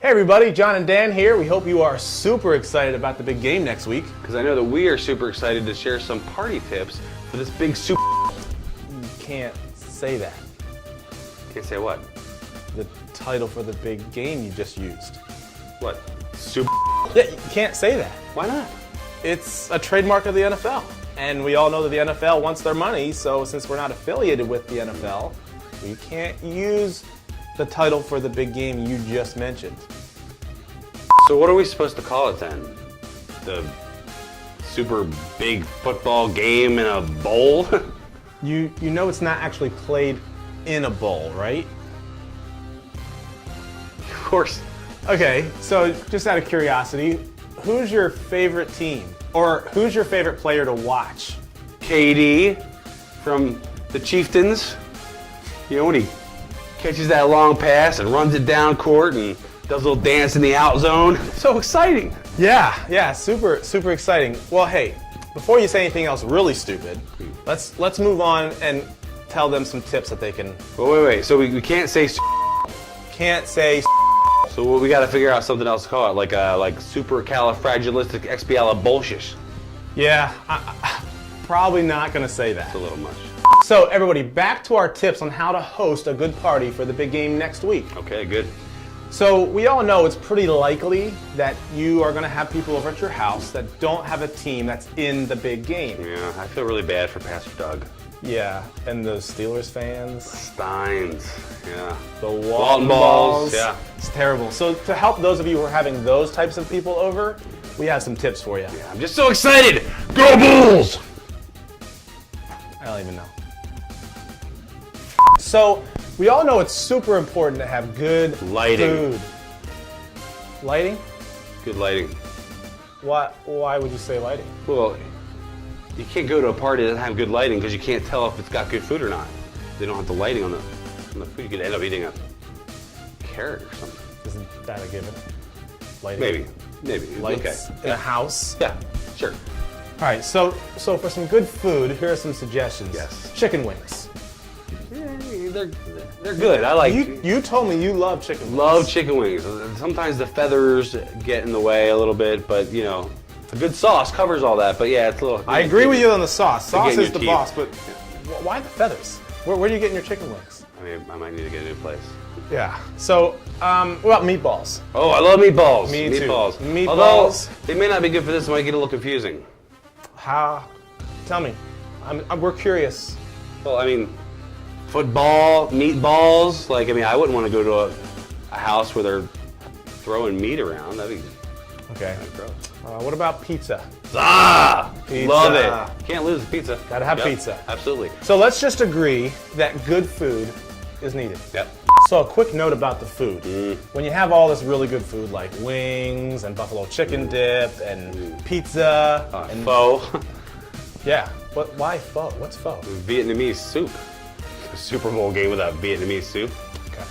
Hey everybody, John and Dan here. We hope you are super excited about the big game next week. Because I know that we are super excited to share some party tips for this big Super. You can't say that. Can't say what? The title for the big game you just used. What? Super. Yeah, you can't say that. Why not? It's a trademark of the NFL. And we all know that the NFL wants their money, so since we're not affiliated with the NFL, we can't use the title for the big game you just mentioned. So what are we supposed to call it then? The super big football game in a bowl? You know it's not actually played in a bowl, right? Of course. Okay, so just out of curiosity, who's your favorite team? Or who's your favorite player to watch? KD from the Chieftains. You know, when he catches that long pass and runs it down court and does a little dance in the out zone. So exciting. Yeah, super exciting. Well, hey, before you say anything else really stupid, let's move on and tell them some tips that they can. Well, wait. So we can't say. Can't say. So we got to figure out something else to call it, like supercalifragilisticexpialidocious. Yeah, I probably not gonna say that. It's a little much. So everybody, back to our tips on how to host a good party for the big game next week. Okay, good. So we all know it's pretty likely that you are gonna have people over at your house that don't have a team that's in the big game. Yeah, I feel really bad for Pastor Doug. Yeah, and the Steelers fans. Steins, yeah. The Walton balls, yeah. It's terrible. So to help those of you who are having those types of people over, we have some tips for you. Yeah, I'm just so excited. Go Bulls! I don't even know. So we all know it's super important to have good Lighting. food. Lighting? Good lighting. Why would you say lighting? Well, you can't go to a party that doesn't have good lighting because you can't tell if it's got good food or not. They don't have the lighting on the food. You could end up eating a carrot or something. Isn't that a given? Lighting. Maybe. Lights Okay. in a house. Yeah, sure. All right, so for some good food, here are some suggestions. Yes. Chicken wings. Yeah, they're good. I like. You told me you love chicken wings. Love chicken wings. Sometimes the feathers get in the way a little bit, but you know, a good sauce covers all that. But yeah, it's a little. I agree with you on the sauce. Sauce Again, is your the teeth. boss, but why the feathers? Where are you getting your chicken wings? I mean, I might need to get a new place. Yeah. So, what about meatballs? Oh, I love meatballs. Me too. Meatballs. Meatballs. Although they may not be good for this, it might get a little confusing. How? Tell me. We're curious. Well, I mean, football, meatballs. Like, I mean, I wouldn't want to go to a house where they're throwing meat around. That'd be Okay. gross. What about pizza? Pizza. Love it. Can't lose the pizza. Gotta have pizza. Absolutely. So let's just agree that good food is needed. Yep. So a quick note about the food. When you have all this really good food like wings and buffalo chicken dip and pizza and Pho. yeah, why pho? What's pho? Vietnamese soup. A Super Bowl game without Vietnamese soup. Okay.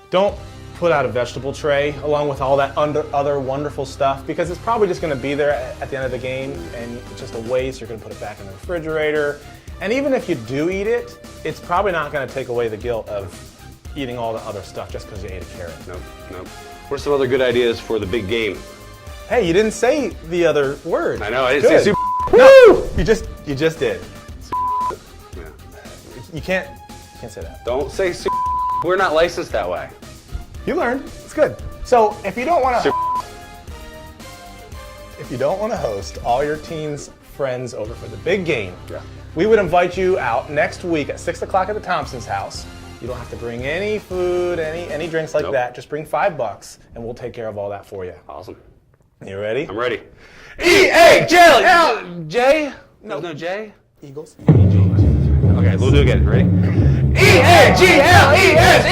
Don't put out a vegetable tray along with all that other wonderful stuff because it's probably just going to be there at the end of the game and it's just a waste. You're going to put it back in the refrigerator. And even if you do eat it, it's probably not going to take away the guilt of eating all the other stuff just because you ate a carrot. Nope. What are some other good ideas for the big game? Hey, you didn't say the other word. I know, I didn't say super. No, you just did. Yeah. You can't say that. Don't say super. We're not licensed that way. You learned. It's good. So if you don't want to host all your team's friends over for the big game, we would invite you out next week at 6 o'clock at the Thompson's house. You don't have to bring any food, any drinks like that. Just bring $5 and we'll take care of all that for you. Awesome. You ready? I'm ready. E-A-G-L J? No. There's no J? Eagles. Okay, we'll do it again. Ready? E-A-G-L-E-S